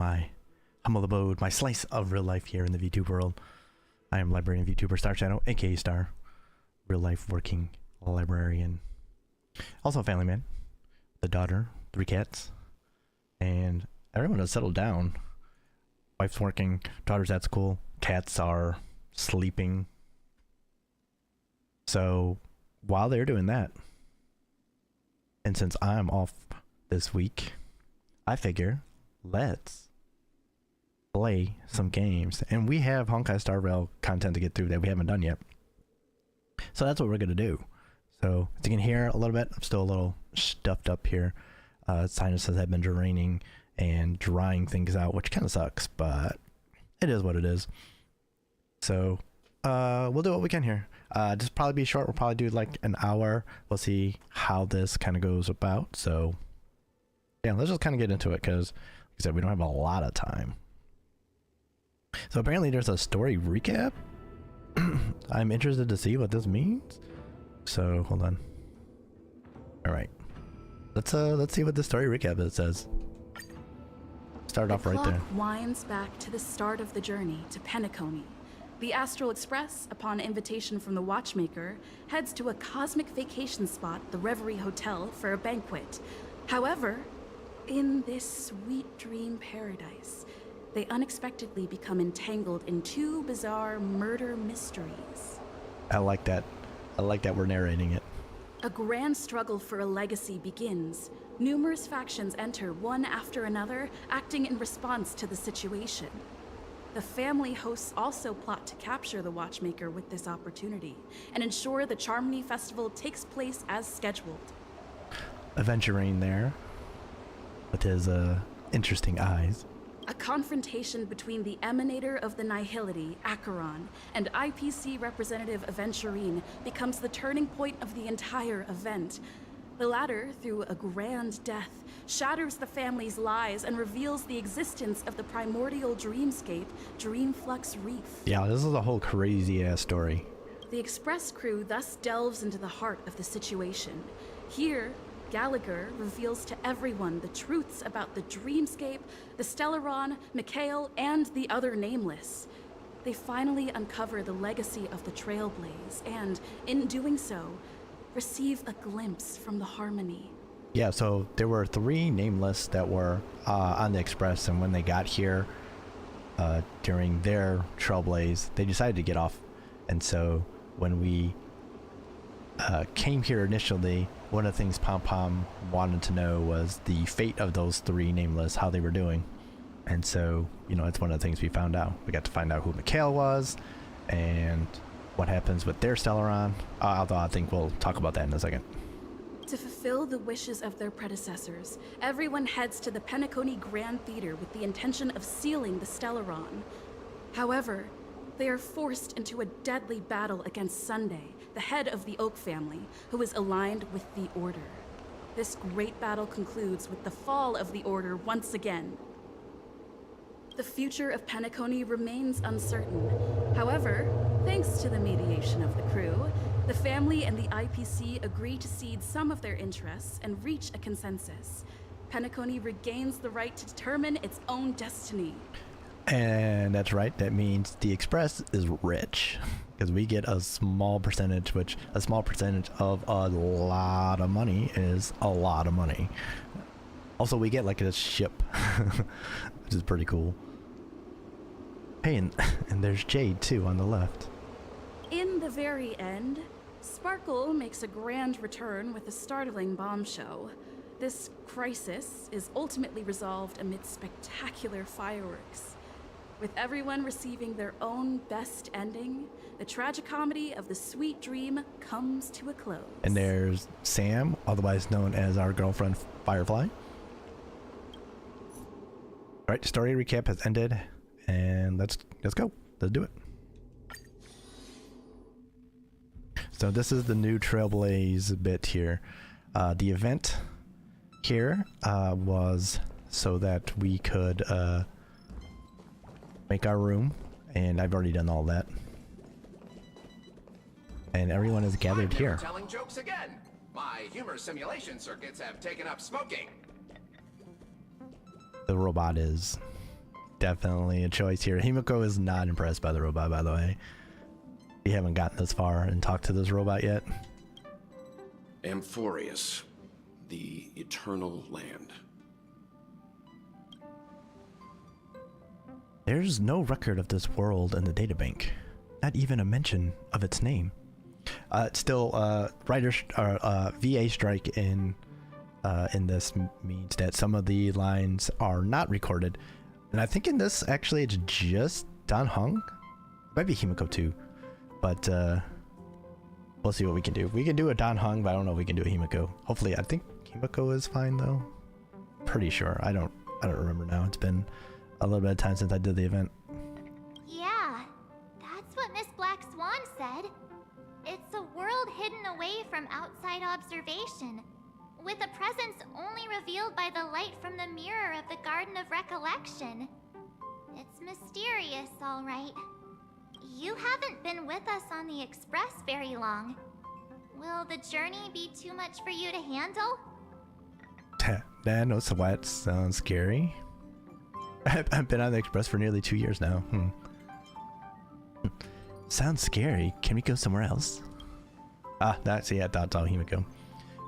my humble abode, my slice of real life here in the VTube world. I am librarian VTuber Star Shadow, aka Star, real life working librarian. Also a family man, the daughter, 3 cats, and everyone has settled down. Wife's working, daughter's at school, cats are sleeping. So while they're doing that, and since I'm off this week, I figure let's play some games. And we have Honkai Star Rail content to get through that we haven't done yet. So that's what we're gonna do. So as you can hear a little bit, I'm still a little stuffed up here. Sinuses have been draining and drying things out, which kind of sucks, but it is what it is. So we'll do what we can here. Just probably be short. We'll probably do like an hour. We'll see how this kind of goes about. So yeah, let's just kind of get into it because, like I said, we don't have a lot of time. So apparently there's a story recap. I'm interested to see what this means. So hold on. All right, let's see what the story recap it says. Start off right there. The clock winds back to the start of the journey to Penacony. The Astral Express, upon invitation from the Watchmaker, heads to a cosmic vacation spot, the Reverie Hotel, for a banquet. However, in this sweet dream paradise, they unexpectedly become entangled in 2 bizarre murder mysteries. I like that. I like that we're narrating it. A grand struggle for a legacy begins. Numerous factions enter one after another, acting in response to the situation. The family hosts also plot to capture the Watchmaker with this opportunity and ensure the Charmony Festival takes place as scheduled. Aventurine there with his interesting eyes. A confrontation between the emanator of the Nihility, Acheron, and IPC representative Aventurine becomes the turning point of the entire event. The latter, through a grand death, shatters the family's lies and reveals the existence of the primordial dreamscape, Dreamflux Reef. Yeah, this is a whole crazy ass story. The Express crew thus delves into the heart of the situation. Here, Gallagher reveals to everyone the truths about the Dreamscape, the Stellaron, Mikhail, and the other Nameless. They finally uncover the legacy of the Trailblaze, and in doing so, receive a glimpse from the Harmony. Yeah, so there were 3 Nameless that were on the Express, and when they got here during their Trailblaze, they decided to get off. And so when we came here initially, one of the things Pom Pom wanted to know was the fate of those 3 Nameless, how they were doing. And so, you know, it's one of the things we found out. We got to find out who Mikhail was and what happens with their Stellaron, although I think we'll talk about that in a second. To fulfill the wishes of their predecessors, everyone heads to the Penacony Grand Theater with the intention of sealing the Stellaron. However, they are forced into a deadly battle against Sunday, the head of the Oak family, who is aligned with the Order. This great battle concludes with the fall of the Order once again. The future of Penacony remains uncertain. However, thanks to the mediation of the crew, the family and the IPC agree to cede some of their interests and reach a consensus. Penacony regains the right to determine its own destiny. And that's right, that means the Express is rich because we get a small percentage, which a small percentage of a lot of money is a lot of money. Also, we get like a ship, which is pretty cool. Hey, and there's Jade too on the left. In the very end, Sparkle makes a grand return with a startling bombshell. This crisis is ultimately resolved amid spectacular fireworks. With everyone receiving their own best ending, the tragicomedy of the sweet dream comes to a close. And there's Sam, otherwise known as our girlfriend Firefly. Alright, story recap has ended, and let's go. Let's do it. So this is the new Trailblaze bit here. The event here was so that we could make our room, and I've already done all that. And everyone is gathered here. Telling jokes again. My humor simulation circuits have taken up smoking. The robot is. definitely a choice here. Himiko is not impressed by the robot, by the way. We haven't gotten this far and talked to this robot yet. Amphorius, the Eternal Land. There's no record of this world in the databank. Not even a mention of its name. Still, VA strike in this means that some of the lines are not recorded. And I think in this, actually, it's just Dan Heng. Might be Himiko too. But we'll see what we can do. We can do a Dan Heng, but I don't know if we can do a Himiko. Hopefully, I think Himiko is fine though. Pretty sure. I don't remember now. It's been a little bit of time since I did the event. Yeah, that's what Miss Black Swan said. It's a world hidden away from outside observation, with a presence only revealed by the light from the mirror of the Garden of Recollection. It's mysterious, all right. You haven't been with us on the Express very long. Will the journey be too much for you to handle? Nah, no sweat. Sounds scary. I've been on the Express for nearly 2 years now. Sounds scary. Can we go somewhere else? That's all Himiko.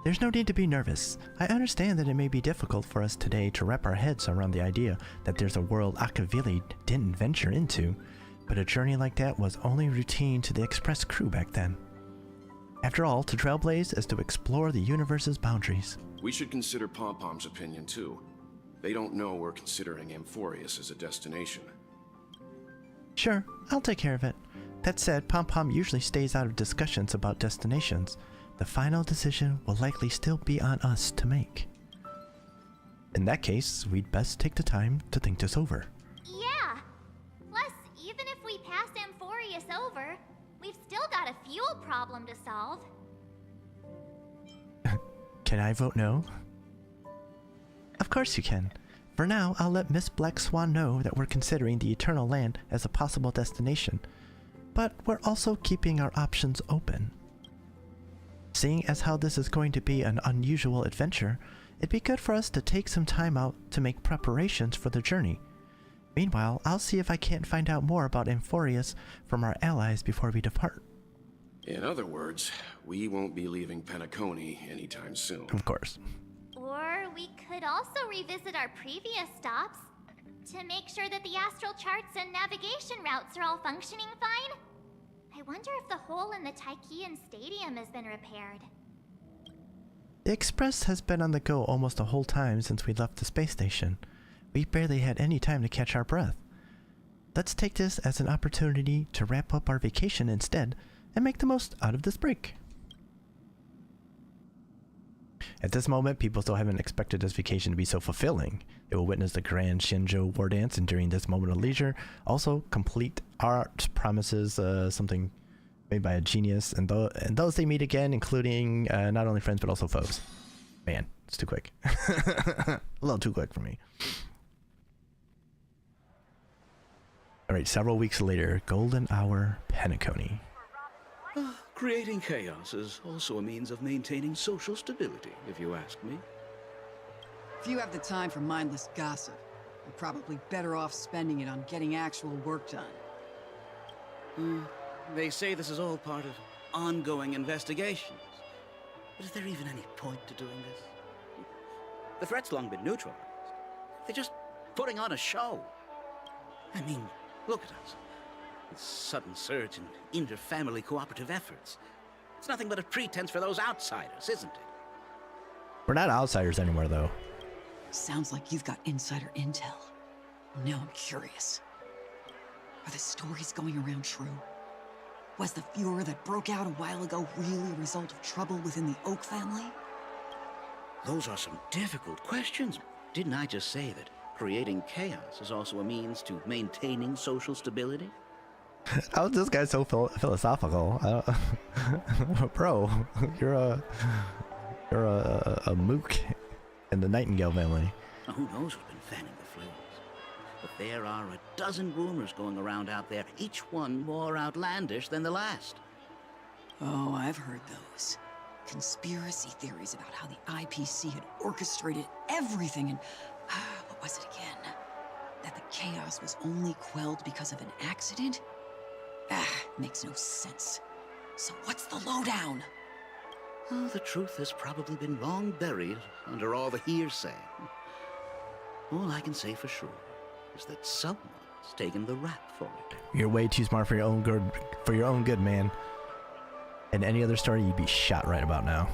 There's no need to be nervous. I understand that it may be difficult for us today to wrap our heads around the idea that there's a world Akavili didn't venture into, but a journey like that was only routine to the Express crew back then. After all, to Trailblaze is to explore the universe's boundaries. We should consider Pom-Pom's opinion too. They don't know we're considering Amphorius as a destination. Sure, I'll take care of it. That said, Pom-Pom usually stays out of discussions about destinations. The final decision will likely still be on us to make. In that case, we'd best take the time to think this over. Yeah. Plus, even if we pass Amphorius over, we've still got a fuel problem to solve. Can I vote no? Of course you can. For now, I'll let Miss Black Swan know that we're considering the Eternal Land as a possible destination, but we're also keeping our options open. Seeing as how this is going to be an unusual adventure, it'd be good for us to take some time out to make preparations for the journey. Meanwhile, I'll see if I can't find out more about Amphorius from our allies before we depart. In other words, we won't be leaving Penacony anytime soon. Of course. Or we could also revisit our previous stops to make sure that the astral charts and navigation routes are all functioning fine. I wonder if the hole in the Tychean Stadium has been repaired. The Express has been on the go almost the whole time since we left the space station. We barely had any time to catch our breath. Let's take this as an opportunity to wrap up our vacation instead and make the most out of this break. At this moment, people still haven't expected this vacation to be so fulfilling. They will witness the grand Shinjo war dance, and during this moment of leisure, also complete art promises something made by a genius, and those they meet again, including not only friends but also foes. Man, it's too quick. A little too quick for me. Alright, several weeks later, Golden Hour, Penacony. Creating chaos is also a means of maintaining social stability, if you ask me. If you have the time for mindless gossip, you're probably better off spending it on getting actual work done. They say this is all part of ongoing investigations. But is there even any point to doing this? The threat's long been neutralized. They're just putting on a show. I mean, look at us. This sudden surge in inter-family cooperative efforts. It's nothing but a pretense for those outsiders, isn't it? We're not outsiders anymore, though. Sounds like you've got insider intel. Now I'm curious. Are the stories going around true? Was the furor that broke out a while ago really a result of trouble within the Oak family? Those are some difficult questions. Didn't I just say that creating chaos is also a means to maintaining social stability? How is this guy so philosophical? Bro, you're a mook in the Nightingale family. Now, who knows who's been fanning the flames? But there are a dozen rumors going around out there, each one more outlandish than the last. Oh, I've heard those. Conspiracy theories about how the IPC had orchestrated everything and... what was it again? That the chaos was only quelled because of an accident? Makes no sense. So what's the lowdown? Oh, the truth has probably been long buried under all the hearsay. All I can say for sure is that someone's taken the rap for it. You're way too smart for your own good, man. In any other story, you'd be shot right about now.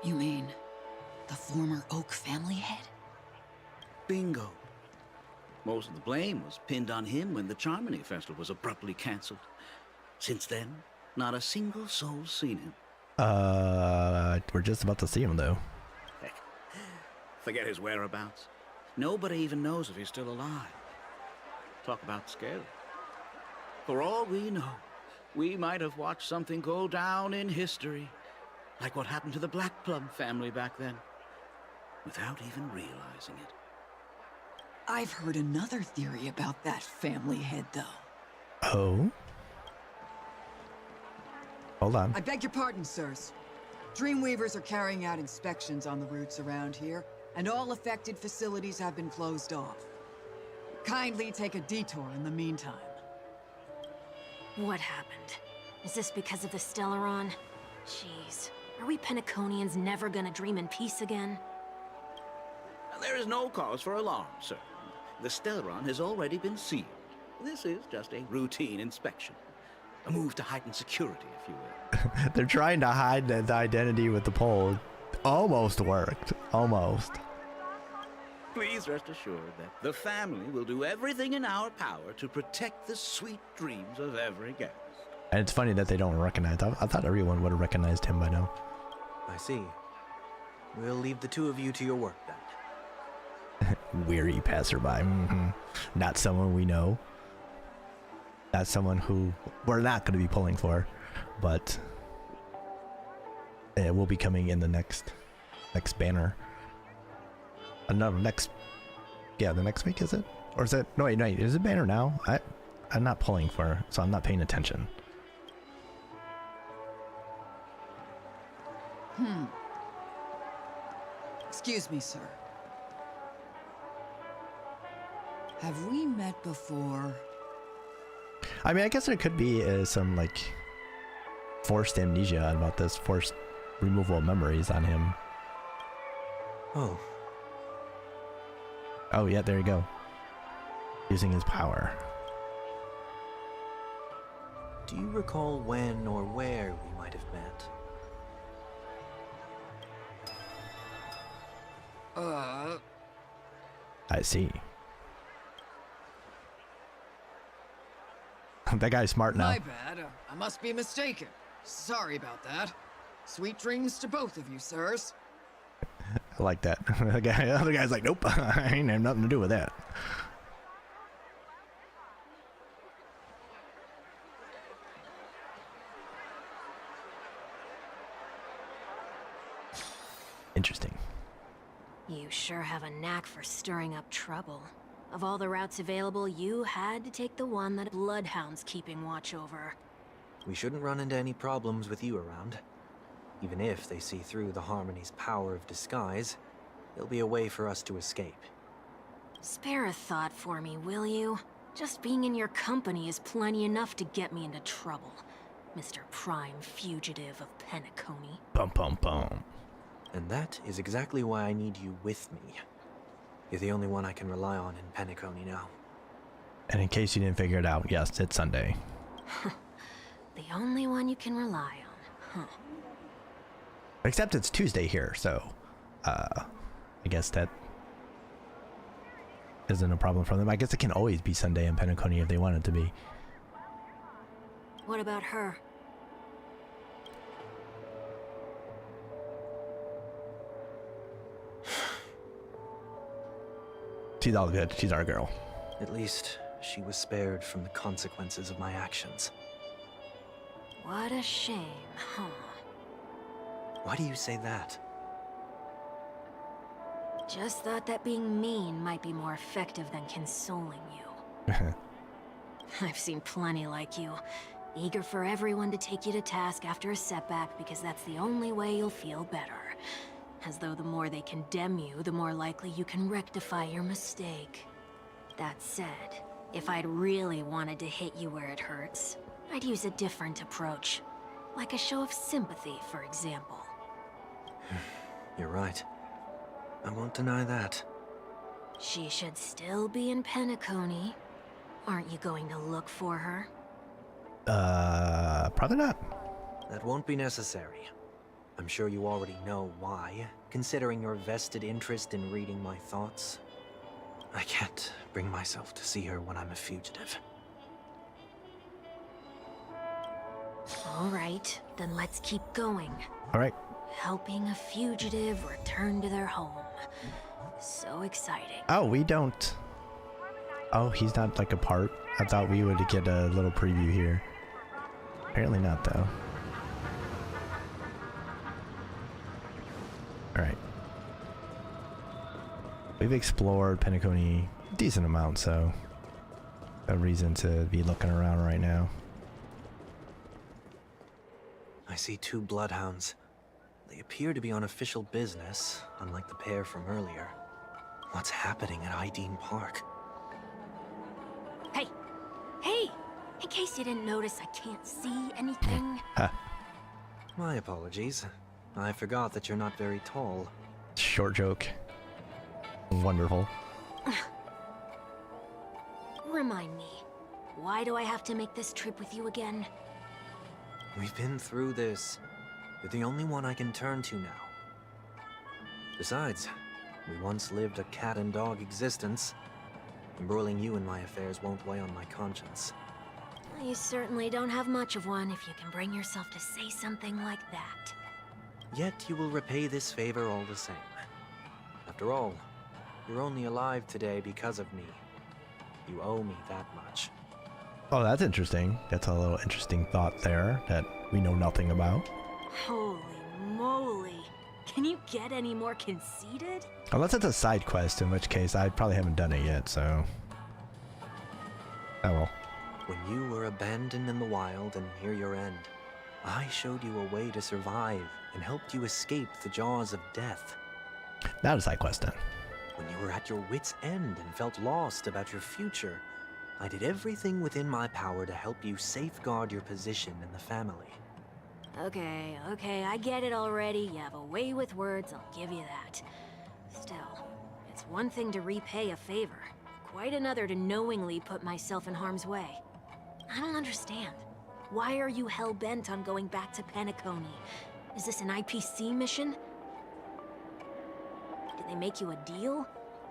You mean the former Oak family head? Bingo. Most of the blame was pinned on him when the Charmony Festival was abruptly cancelled. Since then, not a single soul's seen him. We're just about to see him, though. Heck, forget his whereabouts. Nobody even knows if he's still alive. Talk about scary. For all we know, we might have watched something go down in history, like what happened to the Black Plum family back then, without even realizing it. I've heard another theory about that family head, though. Oh? Hold on. I beg your pardon, sirs. Dreamweavers are carrying out inspections on the routes around here, and all affected facilities have been closed off. Kindly take a detour in the meantime. What happened? Is this because of the Stellaron? Jeez, are we Penaconians never gonna dream in peace again? There is no cause for alarm, sir. The Stellaron has already been sealed. This is just a routine inspection. A move to heighten security, if you will. They're trying to hide the identity with the pole. Almost worked. Almost. Please rest assured that the family will do everything in our power to protect the sweet dreams of every guest. And it's funny that they don't recognize. I thought everyone would have recognized him by now. I see. We'll leave the two of you to your work then. Weary passerby. Not someone we know. Not someone who we're not going to be pulling for, but it will be coming in the next banner. No, the next week, is it? Or is it? No, wait, is it banner now? I'm not pulling for, so I'm not paying attention. Excuse me, sir. Have we met before? I mean, I guess there could be some, like, forced amnesia about this, forced removal of memories on him. Oh. Oh, yeah, there you go. Using his power. Do you recall when or where we might have met? I see. That guy's smart now. My bad. I must be mistaken. Sorry about that. Sweet dreams to both of you, sirs. I like that. The other guy's like, nope, I ain't have nothing to do with that. Interesting. You sure have a knack for stirring up trouble. Of all the routes available, you had to take the one that Bloodhound's keeping watch over. We shouldn't run into any problems with you around. Even if they see through the Harmony's power of disguise, there'll be a way for us to escape. Spare a thought for me, will you? Just being in your company is plenty enough to get me into trouble, Mr. Prime Fugitive of Penacony. Bum bum bum. And that is exactly why I need you with me. You're the only one I can rely on in Penacony now. And in case you didn't figure it out, yes, it's Sunday. The only one you can rely on, huh? Except it's Tuesday here, so I guess that isn't a problem for them. I guess it can always be Sunday in Penacony if they want it to be. What about her? She's all good. She's our girl. At least she was spared from the consequences of my actions. What a shame, huh? Why do you say that? Just thought that being mean might be more effective than consoling you. I've seen plenty like you, eager for everyone to take you to task after a setback because that's the only way you'll feel better. As though the more they condemn you, the more likely you can rectify your mistake. That said, if I'd really wanted to hit you where it hurts, I'd use a different approach. Like a show of sympathy, for example. You're right. I won't deny that. She should still be in Penacony. Aren't you going to look for her? Probably not. That won't be necessary. I'm sure you already know why, considering your vested interest in reading my thoughts. I can't bring myself to see her when I'm a fugitive. All right, then let's keep going. All right. Helping a fugitive return to their home. So exciting. Oh, we don't. Oh, he's not like a part. I thought we would get a little preview here. Apparently not, though. Alright. We've explored Penacony a decent amount, so no reason to be looking around right now. I see 2 bloodhounds. They appear to be on official business, unlike the pair from earlier. What's happening at Ideen Park? Hey! Hey! In case you didn't notice, I can't see anything. My apologies. I forgot that you're not very tall. Short joke. Wonderful. Remind me, why do I have to make this trip with you again? We've been through this. You're the only one I can turn to now. Besides, we once lived a cat and dog existence. Embroiling you in my affairs won't weigh on my conscience. You certainly don't have much of one if you can bring yourself to say something like that. Yet you will repay this favor all the same. After all, you're only alive today because of me. You owe me that much. Oh, that's interesting. That's a little interesting thought there that we know nothing about. Holy moly. Can you get any more conceited? Unless it's a side quest, in which case I probably haven't done it yet, so... Oh well. When you were abandoned in the wild and near your end, I showed you a way to survive and helped you escape the jaws of death. Not a side quest then. When you were at your wit's end and felt lost about your future, I did everything within my power to help you safeguard your position in the family. Okay, I get it already. You have a way with words, I'll give you that. Still, it's one thing to repay a favor, quite another to knowingly put myself in harm's way. I don't understand. Why are you hell-bent on going back to Penacony? Is this an IPC mission? Did they make you a deal?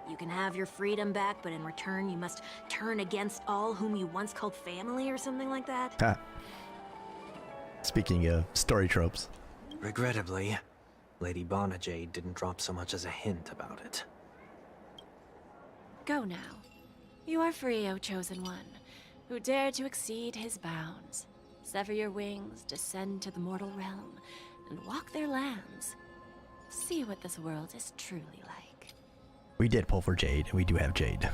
You can have your freedom back, but in return you must turn against all whom you once called family or something like that? Ha. Speaking of story tropes. Regrettably, Lady Bonajade didn't drop so much as a hint about it. Go now. You are free, O Chosen One, who dare to exceed his bounds. Sever your wings, descend to the mortal realm, and walk their lands. See what this world is truly like. We did pull for Jade, and we do have Jade.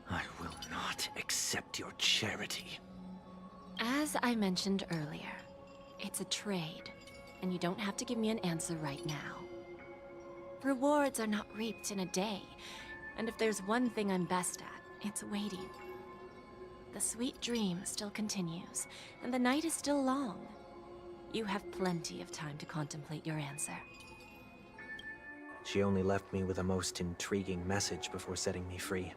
I will not accept your charity. As I mentioned earlier, it's a trade, and you don't have to give me an answer right now. Rewards are not reaped in a day, and if there's one thing I'm best at, it's waiting. The sweet dream still continues, and the night is still long. You have plenty of time to contemplate your answer. She only left me with a most intriguing message before setting me free.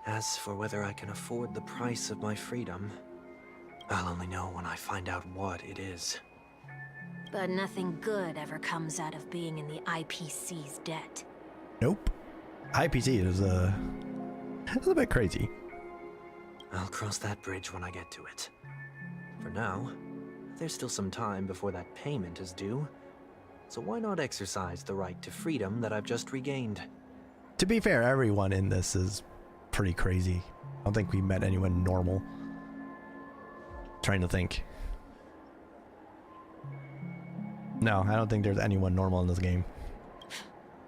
As for whether I can afford the price of my freedom, I'll only know when I find out what it is. But nothing good ever comes out of being in the IPC's debt. Nope. IPC is a bit crazy. I'll cross that bridge when I get to it. For now, there's still some time before that payment is due. So why not exercise the right to freedom that I've just regained? To be fair, everyone in this is pretty crazy. I don't think we met anyone normal. Trying to think. No, I don't think there's anyone normal in this game.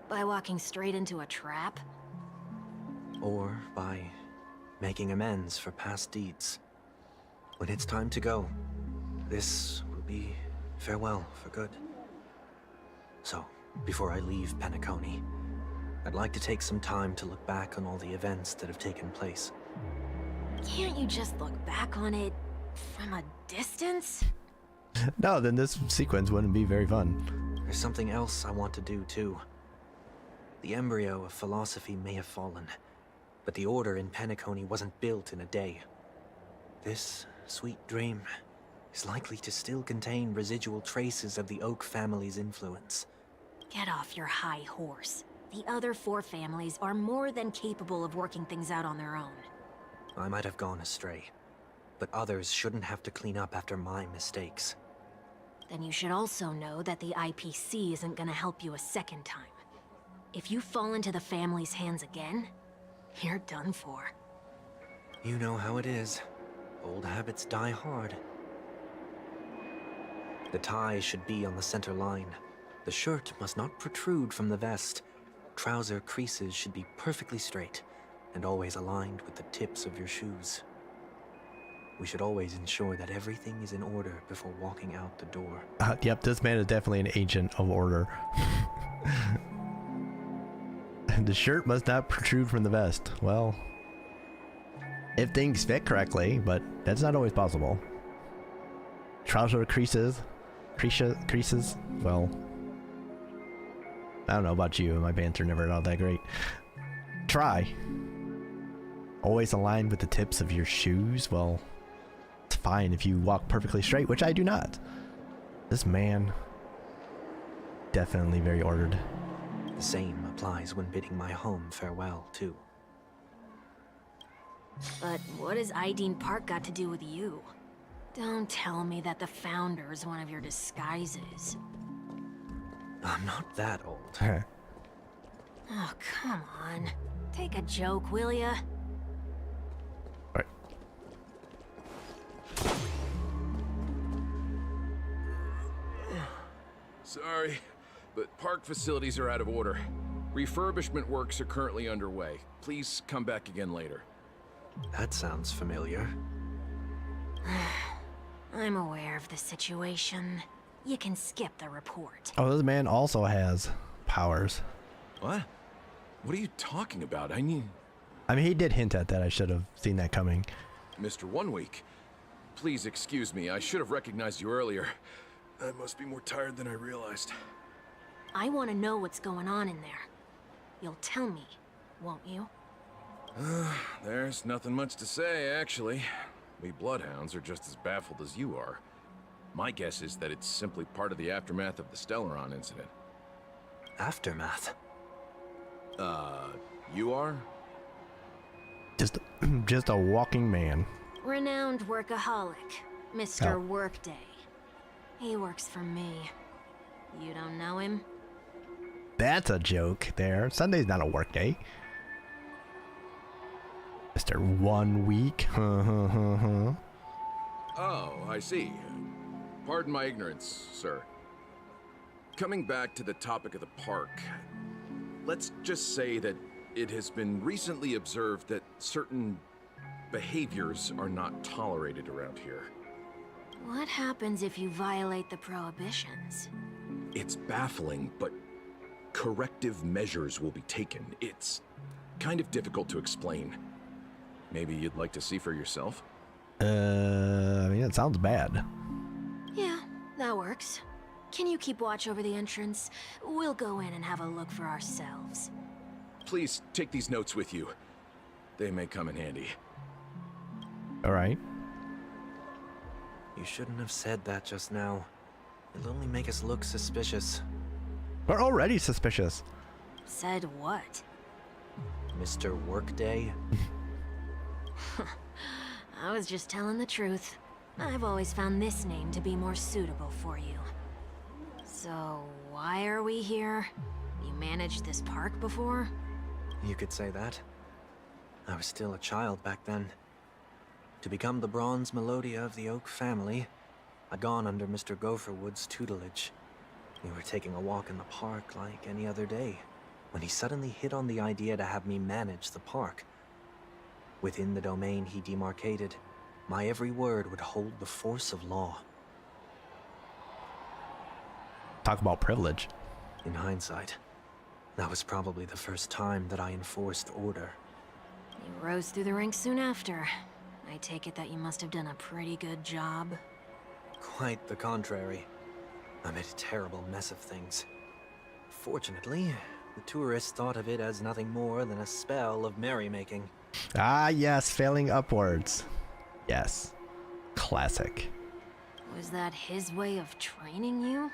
By walking straight into a trap? Or by making amends for past deeds. When it's time to go, this will be farewell for good. So, before I leave Penacony, I'd like to take some time to look back on all the events that have taken place. Can't you just look back on it from a distance? No, then this sequence wouldn't be very fun. There's something else I want to do too. The embryo of philosophy may have fallen, but the order in Penacony wasn't built in a day. This sweet dream is likely to still contain residual traces of the Oak family's influence. Get off your high horse. The other 4 families are more than capable of working things out on their own. I might have gone astray, but others shouldn't have to clean up after my mistakes. Then you should also know that the IPC isn't gonna help you a second time. If you fall into the family's hands again, you're done for. You know how it is. Old habits die hard. The tie should be on the center line. The shirt must not protrude from the vest. Trouser creases should be perfectly straight and always aligned with the tips of your shoes. We should always ensure that everything is in order before walking out the door. Yep, this man is definitely an agent of order. The shirt must not protrude from the vest. Well, if things fit correctly, but that's not always possible. Trouser creases, well, I don't know about you, my banter never all that great. Try. Always aligned with the tips of your shoes, well, it's fine if you walk perfectly straight, which I do not. This man, definitely very ordered. The same applies when bidding my home farewell, too. But what has Ideen Park got to do with you? Don't tell me that the Founder is one of your disguises. I'm not that old. Oh, come on. Take a joke, will ya? Right. Sorry, but park facilities are out of order. Refurbishment works are currently underway. Please come back again later. That sounds familiar. I'm aware of the situation. You can skip the report. Oh, this man also has powers. What? What are you talking about? I mean, he did hint at that. I should have seen that coming. Mr. 1 Week, please excuse me. I should have recognized you earlier. I must be more tired than I realized. I want to know what's going on in there. You'll tell me, won't you? There's nothing much to say, actually. We Bloodhounds are just as baffled as you are. My guess is that it's simply part of the aftermath of the Stellaron incident. Aftermath? You are? Just a walking man. Renowned workaholic, Mr. Workday. He works for me. You don't know him? That's a joke there. Sunday's not a work day. Mr. 1 Week. Oh, I see. Pardon my ignorance, sir. Coming back to the topic of the park, let's just say that it has been recently observed that certain behaviors are not tolerated around here. What happens if you violate the prohibitions? It's baffling, but corrective measures will be taken. It's kind of difficult to explain. Maybe you'd like to see for yourself? It sounds bad. Yeah, that works. Can you keep watch over the entrance? We'll go in and have a look for ourselves. Please take these notes with you. They may come in handy. All right. You shouldn't have said that just now. It'll only make us look suspicious. We're already suspicious. Said what? Mr. Workday? I was just telling the truth. I've always found this name to be more suitable for you. So, why are we here? You managed this park before? You could say that. I was still a child back then. To become the bronze Melodia of the Oak family, I'd gone under Mr. Gopherwood's tutelage. We were taking a walk in the park like any other day, when he suddenly hit on the idea to have me manage the park. Within the domain he demarcated, my every word would hold the force of law. Talk about privilege. In hindsight, That was probably the first time that I enforced order. You rose through the ranks soon after. I take it that you must have done a pretty good job. Quite the contrary. I made a terrible mess of things. Fortunately, the tourists thought of it as nothing more than a spell of merrymaking. Ah, yes, failing upwards. Yes. Classic. Was that his way of training you?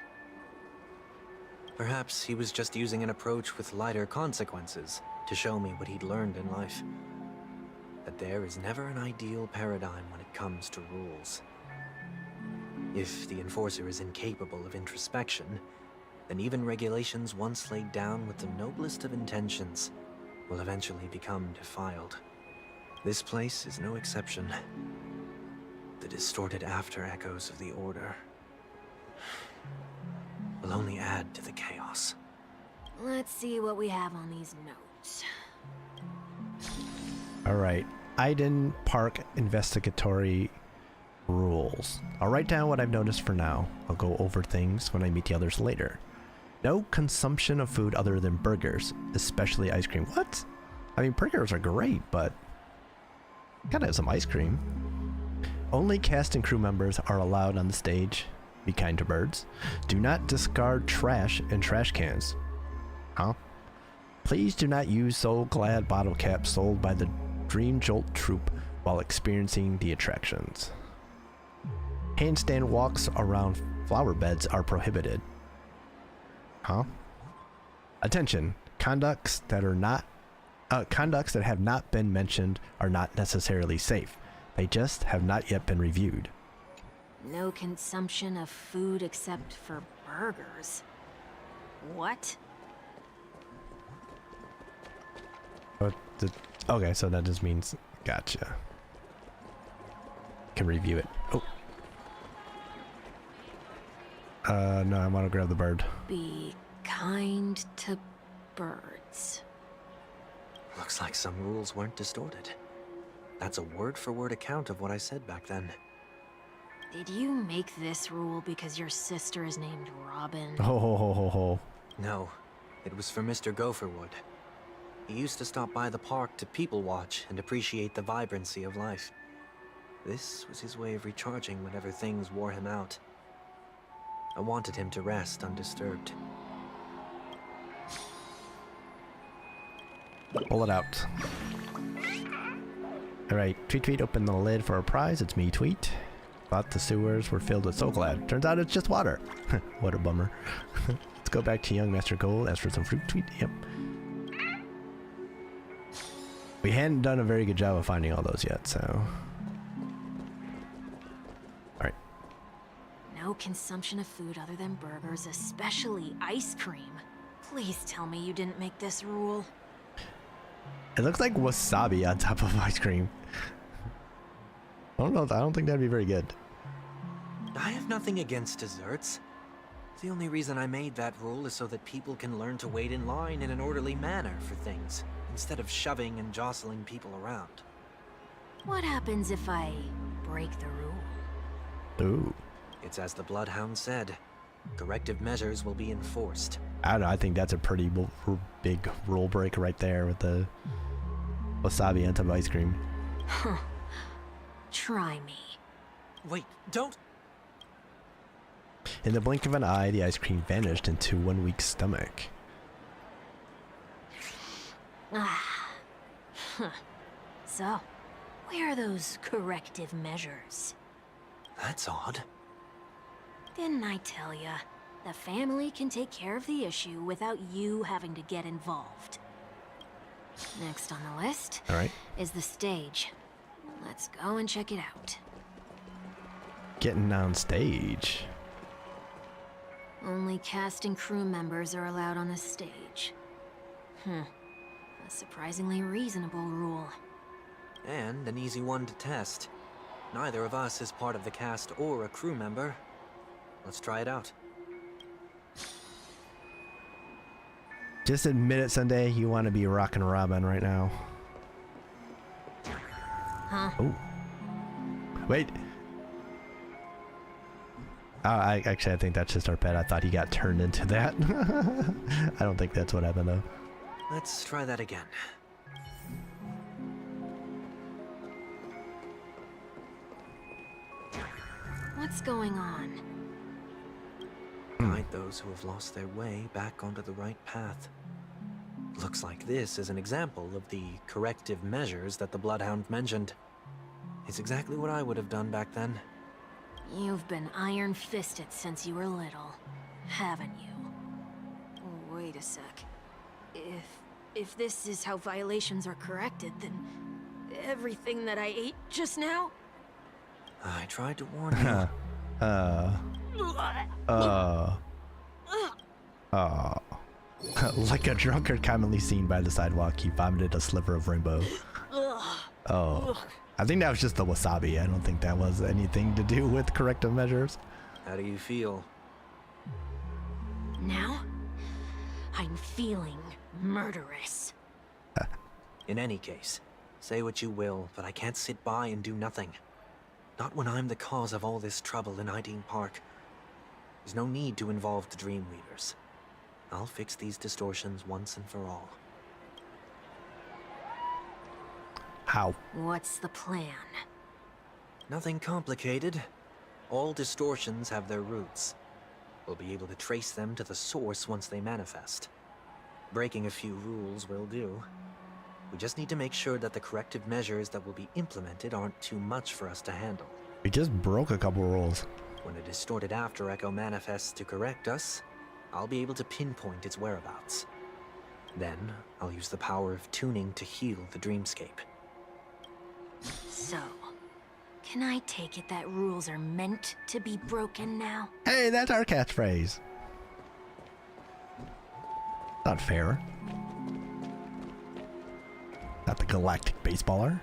Perhaps he was just using an approach with lighter consequences to show me what he'd learned in life. That there is never an ideal paradigm when it comes to rules. If the enforcer is incapable of introspection, then even regulations once laid down with the noblest of intentions will eventually become defiled. This place is no exception. The distorted after echoes of the Order will only add to the chaos. Let's see what we have on these notes. Alright. Iden Park investigatory rules. I'll write down what I've noticed for now. I'll go over things when I meet the others later. No consumption of food other than burgers, especially ice cream. What? I mean, burgers are great, but gotta have some ice cream. Only cast and crew members are allowed on the stage. Be kind to birds. Do not discard trash in trash cans. Huh? Please do not use Soul Glad bottle caps sold by the Dream Jolt troupe while experiencing the attractions. Handstand walks around flower beds are prohibited. Huh? Attention! Conducts that have not been mentioned are not necessarily safe. They just have not yet been reviewed. No consumption of food except for burgers. What? Okay, so that just means gotcha. Can review it. Oh. No, I want to grab the bird. Be kind to birds. Looks like some rules weren't distorted. That's a word-for-word account of what I said back then. Did you make this rule because your sister is named Robin? Ho ho ho ho ho. No, it was for Mr. Gopherwood. He used to stop by the park to people watch and appreciate the vibrancy of life. This was his way of recharging whenever things wore him out. I wanted him to rest undisturbed. Pull it out. Alright, Tweet Tweet opened the lid for a prize. It's me, Tweet. Thought the sewers were filled with Soul Glad. Turns out it's just water. What a bummer. Let's go back to Young Master Gold. Ask for some fruit, Tweet. Yep. We hadn't done a very good job of finding all those yet, so... Alright. No consumption of food other than burgers, especially ice cream. Please tell me you didn't make this rule. It looks like wasabi on top of ice cream. I don't know. I don't think that'd be very good. I have nothing against desserts. The only reason I made that rule is so that people can learn to wait in line in an orderly manner for things, instead of shoving and jostling people around. What happens if I break the rule? Ooh. It's as the Bloodhound said. Corrective measures will be enforced. I don't know. I think that's a pretty big rule break right there with the wasabi on top of ice cream. Huh. Try me. Wait, don't! In the blink of an eye, the ice cream vanished into one weak stomach. Ah. Huh. So, where are those corrective measures? That's odd. Didn't I tell ya? The family can take care of the issue without you having to get involved. Next on the list is the stage. Let's go and check it out. Getting on stage. Only cast and crew members are allowed on the stage. A surprisingly reasonable rule. And an easy one to test. Neither of us is part of the cast or a crew member. Let's try it out. Just admit it, Sunday. You want to be rockin' Robin right now. Huh? Oh. Wait. I think that's just our pet. I thought he got turned into that. I don't think that's what happened though. Let's try that again. What's going on? Guide those who have lost their way back onto the right path. Looks like this is an example of the corrective measures that the Bloodhound mentioned. It's exactly what I would have done back then. You've been iron-fisted since you were little, haven't you? Wait a sec. If this is how violations are corrected, then everything that I ate just now? I tried to warn you. Like a drunkard commonly seen by the sidewalk, he vomited a sliver of rainbow. Oh. I think that was just the wasabi. I don't think that was anything to do with corrective measures. How do you feel? Now, I'm feeling murderous. In any case, say what you will, but I can't sit by and do nothing. Not when I'm the cause of all this trouble in Ideen Park. There's no need to involve the Dreamweavers. I'll fix these distortions once and for all. How? What's the plan? Nothing complicated. All distortions have their roots. We'll be able to trace them to the source once they manifest. Breaking a few rules will do. We just need to make sure that the corrective measures that will be implemented aren't too much for us to handle. We just broke a couple rules. When a distorted after echo manifests to correct us, I'll be able to pinpoint its whereabouts. Then, I'll use the power of tuning to heal the dreamscape. So, can I take it that rules are meant to be broken now? Hey, that's our catchphrase. Not fair. Not the galactic baseballer.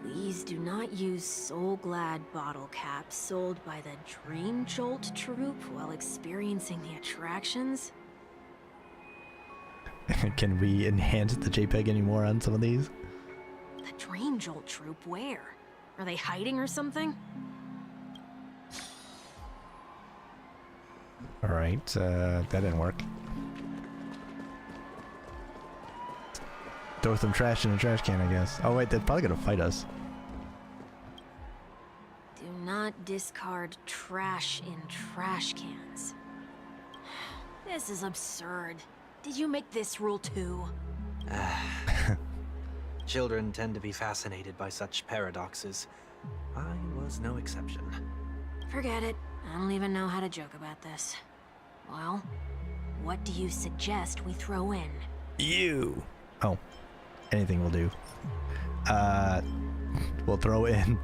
Please do not use Soul Glad bottle caps sold by the Dream Jolt troupe while experiencing the attractions. Can we enhance the JPEG anymore on some of these? The Dream Jolt troupe, where? Are they hiding or something? Alright, that didn't work. Throw some trash in a trash can, I guess. Oh wait, they're probably gonna fight us. Do not discard trash in trash cans. This is absurd. Did you make this rule too? Children tend to be fascinated by such paradoxes. I was no exception. Forget it. I don't even know how to joke about this. Well, what do you suggest we throw in? You! Oh. Anything will do. We'll throw in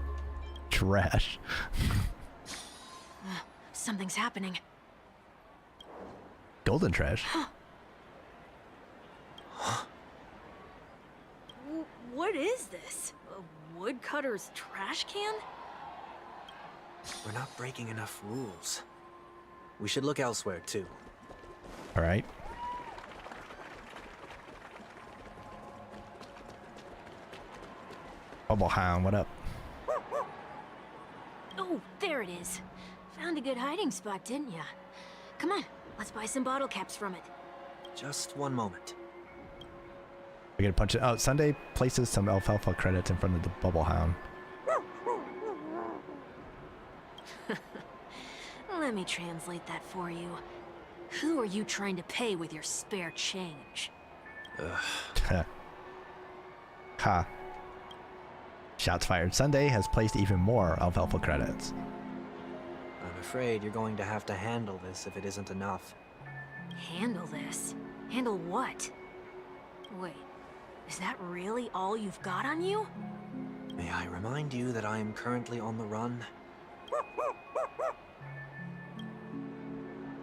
trash. Something's happening. Golden trash? What is this? A woodcutter's trash can? We're not breaking enough rules. We should look elsewhere, too. Alright. Bubble Hound, what up? Oh, there it is. Found a good hiding spot, didn't ya? Come on, let's buy some bottle caps from it. Just one moment. We're gonna punch it. Oh, Sunday places some alfalfa credits in front of the Bubble Hound. Let me translate that for you. Who are you trying to pay with your spare change? Ha. Shots fired. Sunday has placed even more alfalfa credits. I'm afraid you're going to have to handle this if it isn't enough. Handle this? Handle what? Wait, is that really all you've got on you? May I remind you that I am currently on the run?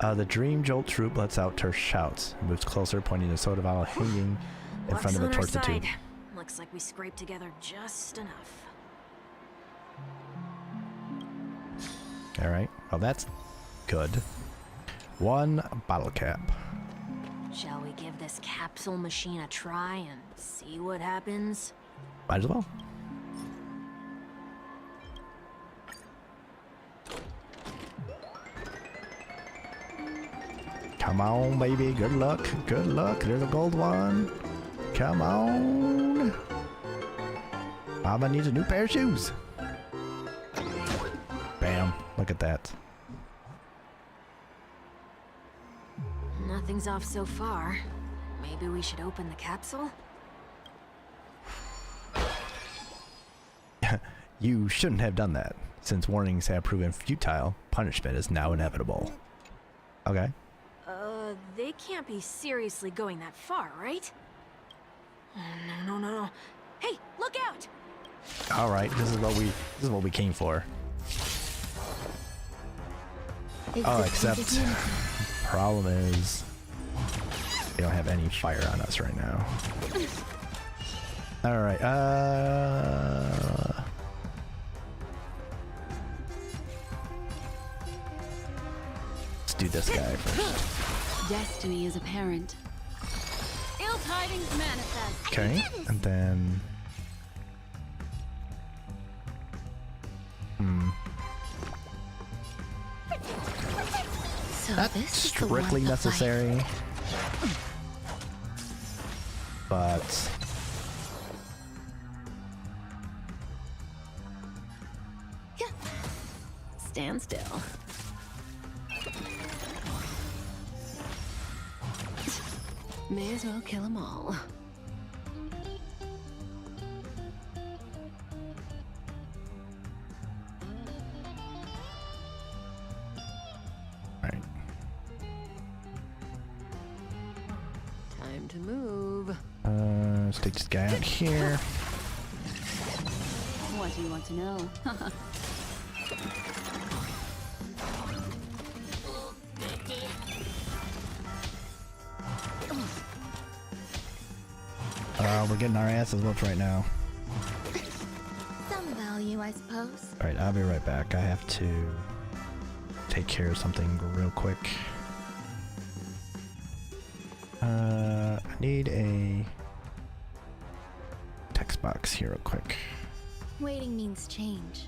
The Dream Jolt troop lets out terse shouts. Moves closer, pointing to soda vial hanging in front of the torch tube. Looks like we scraped together just enough. Alright, well that's good. One bottle cap. Shall we give this capsule machine a try and see what happens? Might as well. Come on, baby. Good luck. Good luck. There's a gold one. Come on. Mama needs a new pair of shoes. Bam. Look at that. Nothing's off so far. Maybe we should open the capsule? You shouldn't have done that. Since warnings have proven futile, punishment is now inevitable. Okay. They can't be seriously going that far, right? Oh, no. Hey, look out! All right, this is what we came for. Oh, except problem is they don't have any fire on us right now. All right. Let's do this guy first. Destiny is apparent. Ill tidings manifest. Okay, and then. So Not this is the one strictly up necessary, but Stand still. May as well kill them all. right. Time to move. Let's take this guy out here. What do you want to know? We're getting our asses whooped right now. Some value, I suppose. All right, I'll be right back. I have to take care of something real quick. I need a text box here real quick. Waiting means change.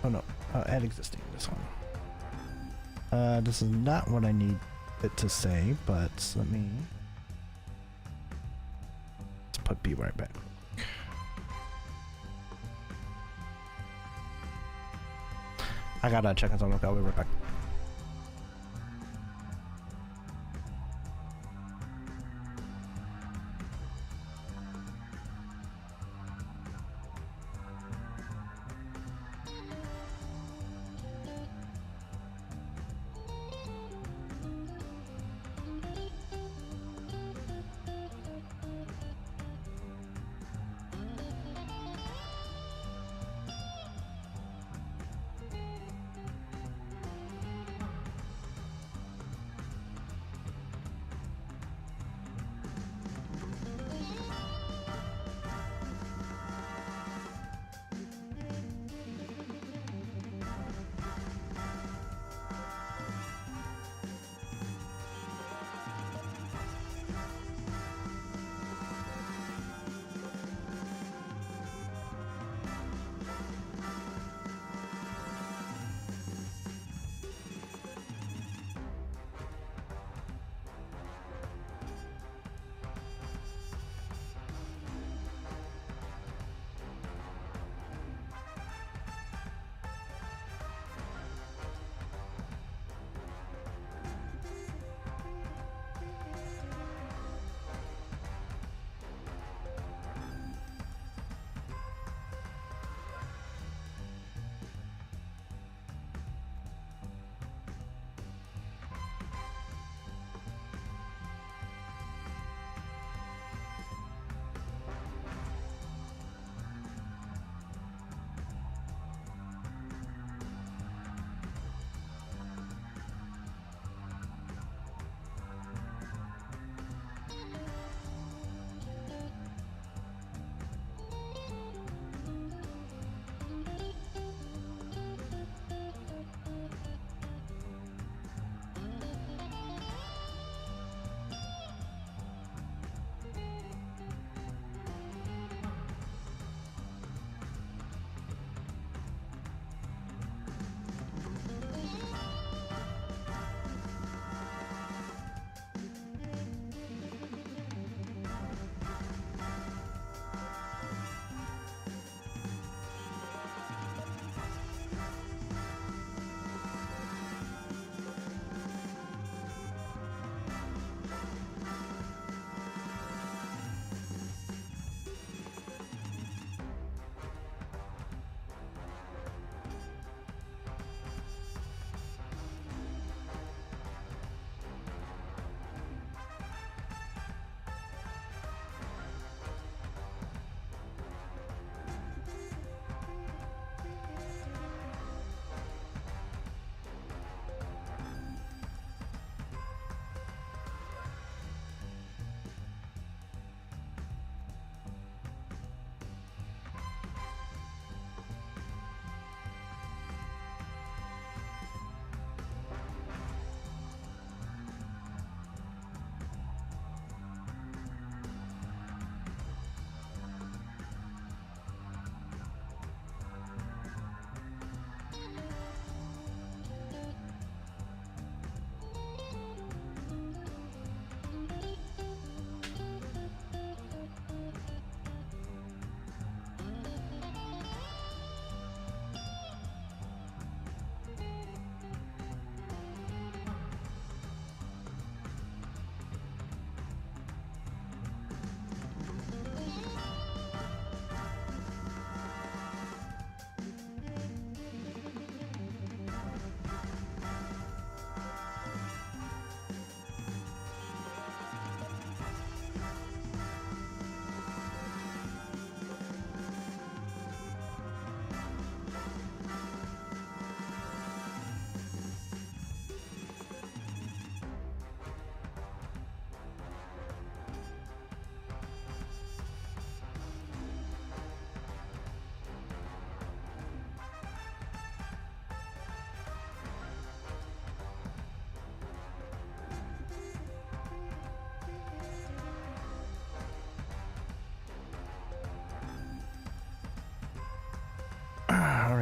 Oh no, add existing, this one. This is not what I need it to say, but let me... Let's put be right back. I gotta check on something. I'll be right back.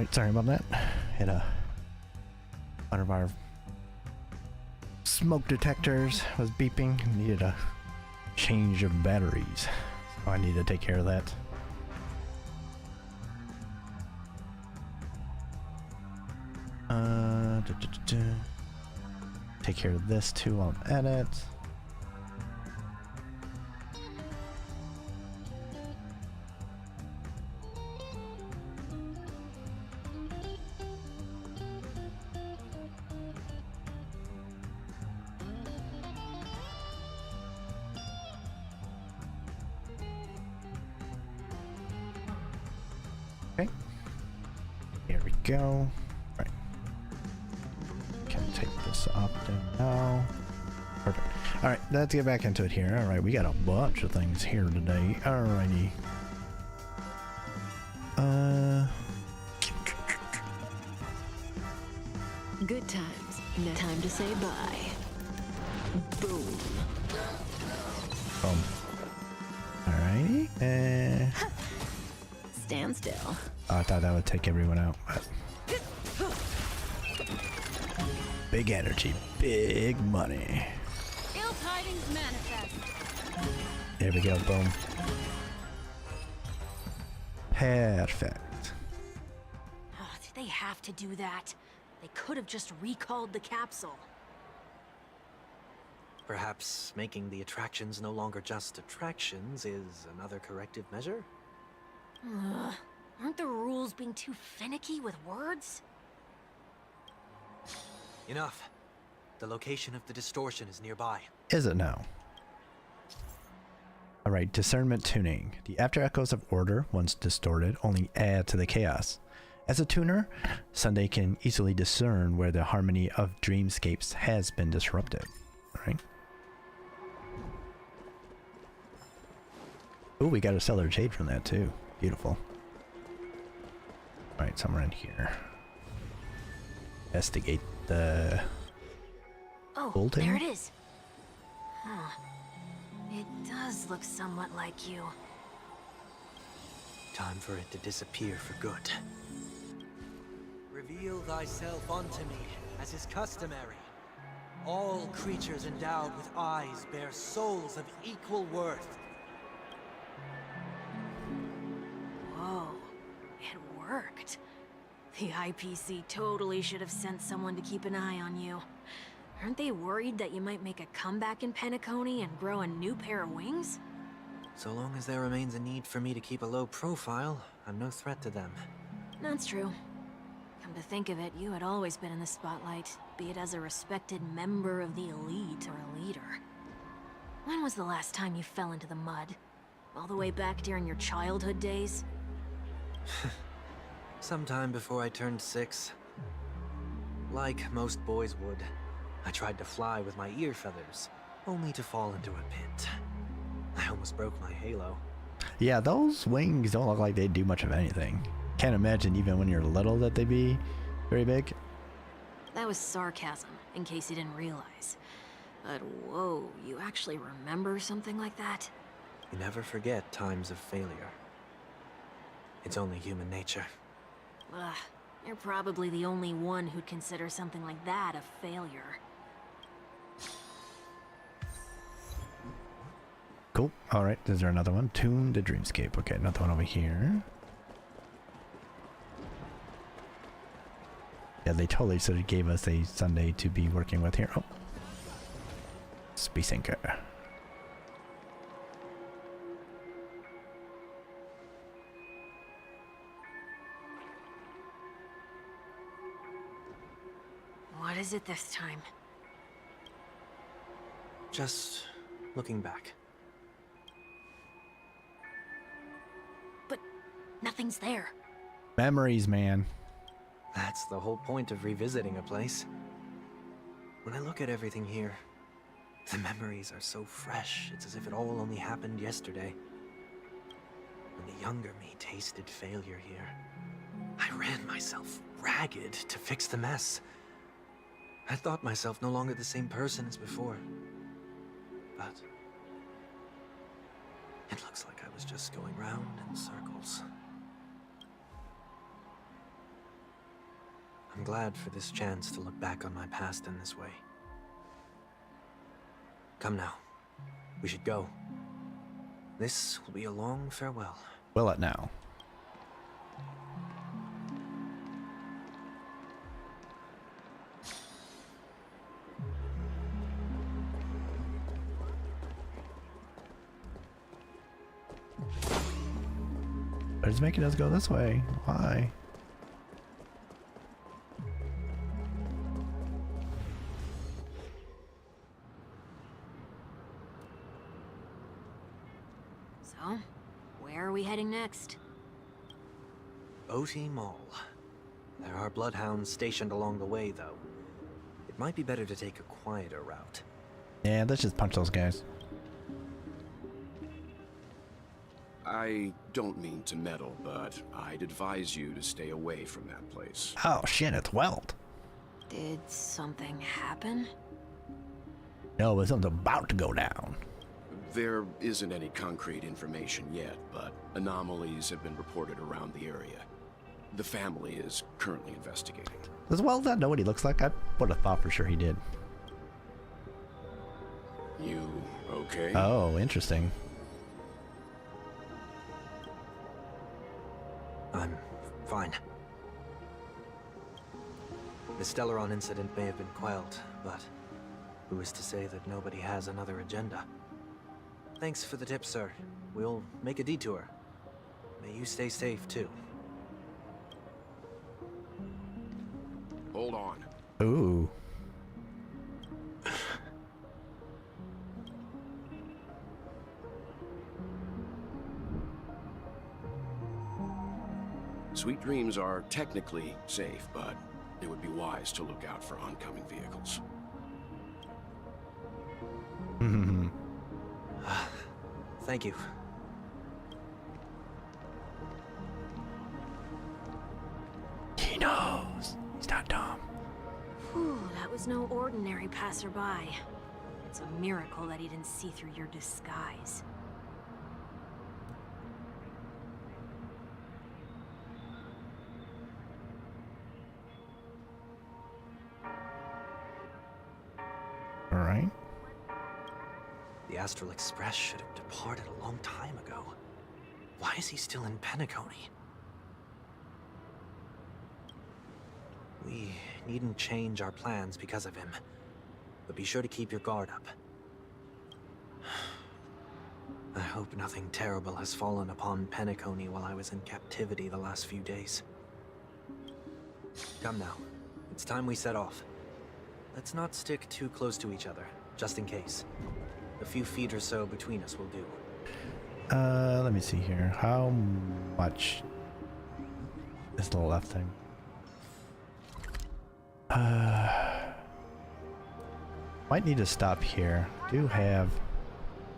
Alright, sorry about that. Hit one of our smoke detectors was beeping. Needed a change of batteries. So I need to take care of that. Take care of this too while I'm at it. Okay. Here we go. Right. Can take this up now. Perfect. Alright, let's get back into it here. Alright, we got a bunch of things here today. Alrighty. Good times. No time to say bye. Boom. Boom. Alrighty. Stand still. Oh, I thought that would take everyone out. But big energy, big money. Ill tidings manifest. There we go, boom. Perfect. Oh, did they have to do that? They could have just recalled the capsule. Perhaps making the attractions no longer just attractions is another corrective measure? Ugh. Aren't the rules being too finicky with words? Enough. The location of the distortion is nearby. Is it now? Alright, discernment tuning. The after echoes of order, once distorted, only add to the chaos. As a tuner, Sunday can easily discern where the harmony of dreamscapes has been disrupted. Alright. Oh, we got a Stellar Jade from that too. Beautiful. Alright, somewhere in here. Investigate the... Oh, there it is. Huh. It does look somewhat like you. Time for it to disappear for good. Reveal thyself unto me, as is customary. All creatures endowed with eyes bear souls of equal worth. Whoa, it worked. The IPC totally should have sent someone to keep an eye on you. Aren't they worried that you might make a comeback in Penacony and grow a new pair of wings? So long as there remains a need for me to keep a low profile, I'm no threat to them. That's true. Come to think of it, you had always been in the spotlight, be it as a respected member of the elite or a leader. When was the last time you fell into the mud? All the way back during your childhood days? Sometime before I turned 6. Like most boys would, I tried to fly with my ear feathers, only to fall into a pit. I almost broke my halo. Yeah, those wings don't look like they do much of anything. Can't imagine even when you're little that they'd be very big. That was sarcasm, in case you didn't realize. But whoa, you actually remember something like that? You never forget times of failure. It's only human nature. Ugh, you're probably the only one who'd consider something like that a failure. Cool. Alright, is there another one? Tune the Dreamscape. Okay, another one over here. Yeah, they totally sort of gave us a Sunday to be working with here. Oh. Space Anchor. What is it this time? Just looking back. But nothing's there. Memories, man. That's the whole point of revisiting a place. When I look at everything here, the memories are so fresh, it's as if it all only happened yesterday. When the younger me tasted failure here, I ran myself ragged to fix the mess. I thought myself no longer the same person as before. But it looks like I was just going round in circles. I'm glad for this chance to look back on my past in this way. Come now. We should go. This will be a long farewell. Will it now? It's making us go this way. Why? So, where are we heading next? OT Mall. There are bloodhounds stationed along the way, though. It might be better to take a quieter route. Yeah, let's just punch those guys. I don't mean to meddle, but I'd advise you to stay away from that place. Oh shit, it's Weld. Did something happen? No, but something's about to go down. There isn't any concrete information yet, but anomalies have been reported around the area. The family is currently investigating. Does Weld not know what he looks like? I would have thought for sure he did. You okay? Oh, interesting. I'm fine. The Stellaron incident may have been quelled, but who is to say that nobody has another agenda? Thanks for the tip, sir. We'll make a detour. May you stay safe, too. Hold on. Ooh. Sweet Dreams are technically safe, but it would be wise to look out for oncoming vehicles. Thank you. He knows. He's not dumb. Whew, that was no ordinary passerby. It's a miracle that he didn't see through your disguise. All right. The Astral Express should have departed a long time ago. Why is he still in Penacony? We needn't change our plans because of him, but be sure to keep your guard up. I hope nothing terrible has fallen upon Penacony while I was in captivity the last few days. Come now, it's time we set off. Let's not stick too close to each other, just in case. A few feet or so between us will do. Let me see here. How much is the left thing? Might need to stop here. Do have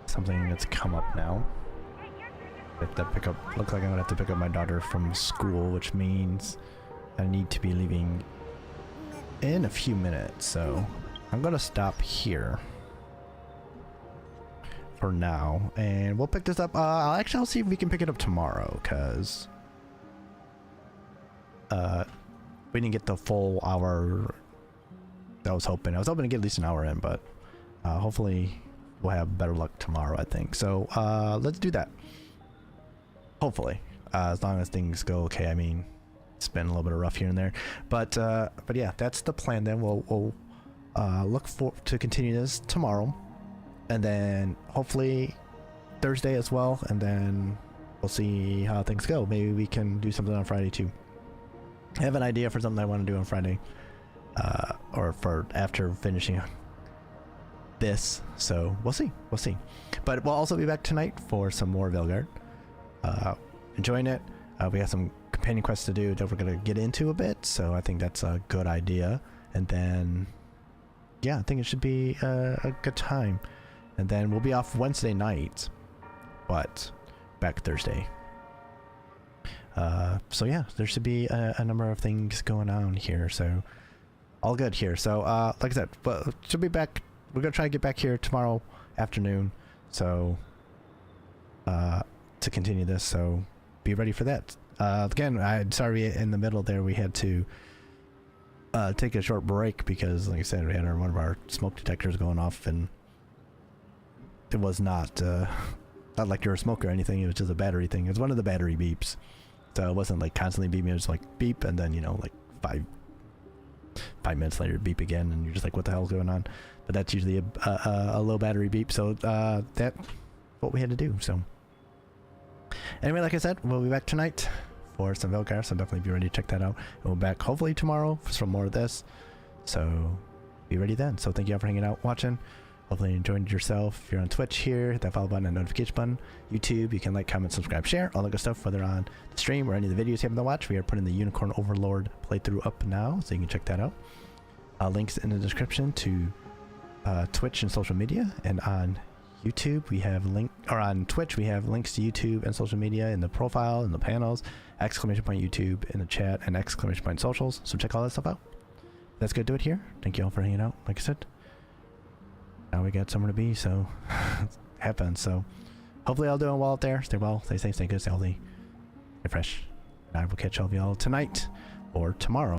something that's come up now. I have to pick up. Looks like I'm gonna have to pick up my daughter from school, which means I need to be leaving in a few minutes. So I'm gonna stop here for now, and we'll pick this up. I'll see if we can pick it up tomorrow, cause we didn't get the full hour that I was hoping. I was hoping to get at least an hour in, but hopefully we'll have better luck tomorrow, I think. So let's do that. Hopefully, as long as things go okay. I mean, it's been a little bit of rough here and there, but yeah, that's the plan. Then we'll look to continue this tomorrow, and then hopefully Thursday as well, and then we'll see how things go. Maybe we can do something on Friday too. I have an idea for something I want to do on Friday, or for after finishing this, so we'll see. But we'll also be back tonight for some more Velgard. Enjoying it. We got some companion quests to do that we're gonna get into a bit, so I think that's a good idea. And then yeah, I think it should be a good time. And then we'll be off Wednesday night, but back Thursday. So yeah, there should be a number of things going on here, so all good here. So like I said, but should be back. We're gonna try to get back here tomorrow afternoon, so to continue this, so be ready for that. Again, I'm sorry in the middle there we had to take a short break because, like I said, we had one of our smoke detectors going off, and it was not like you're a smoker or anything. It was just a battery thing. It was one of the battery beeps, so it wasn't like constantly beeping. It was like beep, and then, you know, like five minutes later beep again, and you're just like, what the hell's going on? But that's usually a low battery beep, so that's what we had to do. So anyway, like I said, we'll be back tonight for some Velgar, so definitely be ready to check that out. We'll be back hopefully tomorrow for some more of this, so be ready then. So thank you all for hanging out, watching. Hopefully you enjoyed yourself. If you're on Twitch here, hit that follow button and notification button. YouTube, you can like, comment, subscribe, share, all that good stuff, whether on the stream or any of the videos you happen to watch. We are putting the Unicorn Overlord playthrough up now, so you can check that out. Links in the description to Twitch and social media, and on YouTube we have on Twitch we have links to YouTube and social media in the profile and the panels, exclamation point YouTube in the chat, and exclamation point socials. So check all that stuff out. That's gonna do it here. Thank you all for hanging out. Like I said, now we got somewhere to be, so have fun. So hopefully all doing well out there. Stay well, stay safe, stay good, stay healthy, stay fresh. And I will catch all of y'all tonight or tomorrow.